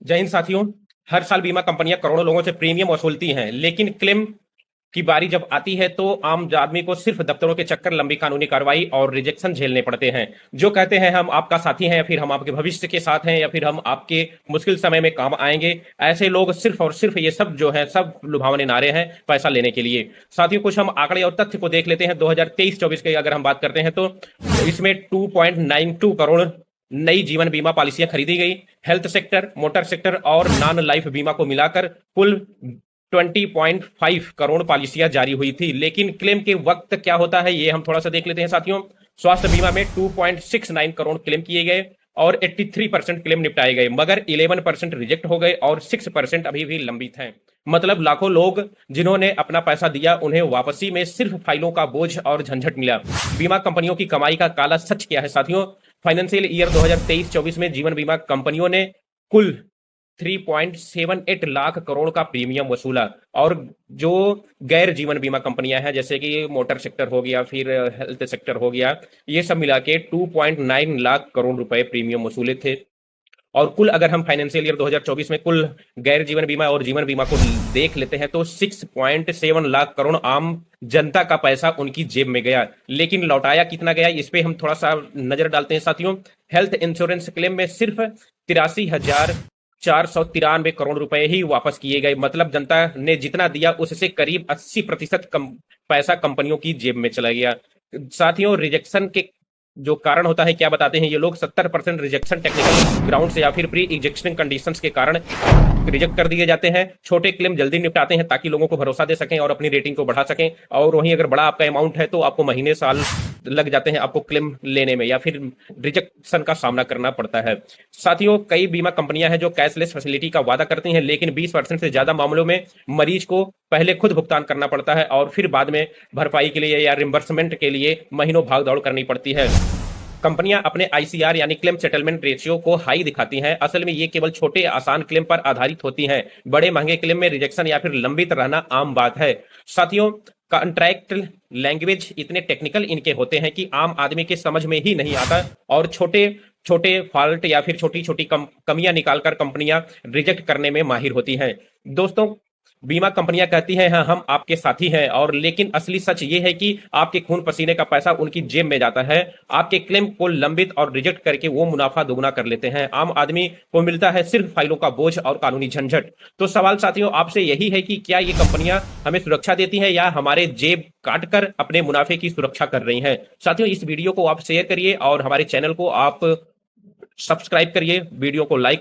जय हिंद साथियों। हर साल बीमा कंपनियां करोड़ों लोगों से प्रीमियम वसूलती हैं, लेकिन क्लेम की बारी जब आती है तो आम आदमी को सिर्फ दफ्तरों के चक्कर, लंबी कानूनी कार्रवाई और रिजेक्शन झेलने पड़ते हैं। जो कहते हैं हम आपका साथी हैं, या फिर हम आपके भविष्य के साथ हैं, या फिर हम आपके मुश्किल समय में काम आएंगे, ऐसे लोग सिर्फ और सिर्फ ये सब जो है सब लुभावने नारे हैं पैसा लेने के लिए। साथियों, कुछ हम आंकड़े और तथ्य को देख लेते हैं। 2023-24 की अगर हम बात करते हैं तो इसमें 2.92 करोड़ नई जीवन बीमा पॉलिसियां खरीदी गई। हेल्थ सेक्टर, मोटर सेक्टर और नॉन लाइफ बीमा को मिलाकर कुल 20.5 करोड़ पॉलिसियां जारी हुई थी। लेकिन क्लेम के वक्त क्या होता है ये हम थोड़ा सा देख लेते हैं साथियों। स्वास्थ्य बीमा में 2.69 करोड़ क्लेम किए गए और 83% क्लेम निपटाए गए, मगर 11% रिजेक्ट हो गए और 6% अभी भी लंबित हैं। मतलब लाखों लोग जिन्होंने अपना पैसा दिया, उन्हें वापसी में सिर्फ फाइलों का बोझ और झंझट मिला। बीमा कंपनियों की कमाई का काला सच क्या है साथियों? फाइनेंशियल ईयर 2023-24 में जीवन बीमा कंपनियों ने कुल 3.78 लाख करोड़ का प्रीमियम वसूला, और जो गैर जीवन बीमा कंपनियां हैं जैसे कि मोटर सेक्टर हो गया, फिर हेल्थ सेक्टर हो गया, ये सब मिला के 2.9 लाख करोड़ रुपए प्रीमियम वसूले थे। और कुल अगर हम फाइनेंशियल ईयर 2024 में कुल गैर जीवन बीमा और जीवन बीमा को देख लेते हैं तो 6.7 लाख करोड़ आम जनता का पैसा उनकी जेब में गया। लेकिन लौटाया कितना गया, इस पे हम थोड़ा सा नजर डालते हैं साथियों। हेल्थ इंश्योरेंस क्लेम में सिर्फ 83,493 करोड़ रुपए ही वापस किए गए। मतलब जनता ने जितना दिया उससे करीब 80% कम पैसा कंपनियों की जेब में चला गया। साथियों, रिजेक्शन के जो कारण होता है क्या बताते हैं ये लोग? 70% रिजेक्शन टेक्निकल ग्राउंड से या फिर प्री एग्जीस्टिंग कंडीशंस के कारण रिजेक्ट कर दिए जाते हैं। छोटे क्लेम जल्दी निपटाते हैं ताकि लोगों को भरोसा दे सकें और अपनी रेटिंग को बढ़ा सकें। और वहीं अगर बड़ा आपका अमाउंट है तो आपको महीने साल लग जाते हैं आपको क्लेम लेने में, या फिर रिजेक्शन का सामना करना पड़ता है। साथियों, कई बीमा कंपनियां हैं जो कैशलेस फैसिलिटी का वादा करती हैं, लेकिन 20% से ज्यादा मामलों में मरीज को पहले खुद भुगतान करना पड़ता है और फिर बाद में भरपाई के लिए या रिम्बर्समेंट के लिए महीनों भाग दौड़ करनी पड़ती है। कंपनियां अपने आईसीआर यानी क्लेम सेटलमेंट रेशियो को हाई दिखाती हैं। असल में ये केवल छोटे आसान क्लेम पर आधारित होती हैं। बड़े महंगे क्लेम में रिजेक्शन या फिर लंबित रहना आम बात है। साथियों, कॉन्ट्रैक्ट लैंग्वेज इतने टेक्निकल इनके होते हैं कि आम आदमी के समझ में ही नहीं आता, और छोटे छोटे फॉल्ट या फिर छोटी छोटी कमियां निकालकर कंपनियां रिजेक्ट करने में माहिर होती हैं। दोस्तों, बीमा कंपनियां कहती हैं हाँ हम आपके साथी हैं, और लेकिन असली सच ये है कि आपके खून पसीने का पैसा उनकी जेब में जाता है। आपके क्लेम को लंबित और रिजेक्ट करके वो मुनाफा दोगुना कर लेते हैं। आम आदमी को मिलता है सिर्फ फाइलों का बोझ और कानूनी झंझट। तो सवाल साथियों आपसे यही है कि क्या ये कंपनियां हमें सुरक्षा देती हैं या हमारे जेब काटकर अपने मुनाफे की सुरक्षा कर रही हैं? साथियों, इस वीडियो को आप शेयर करिए और हमारे चैनल को आप सब्सक्राइब करिए, वीडियो को लाइक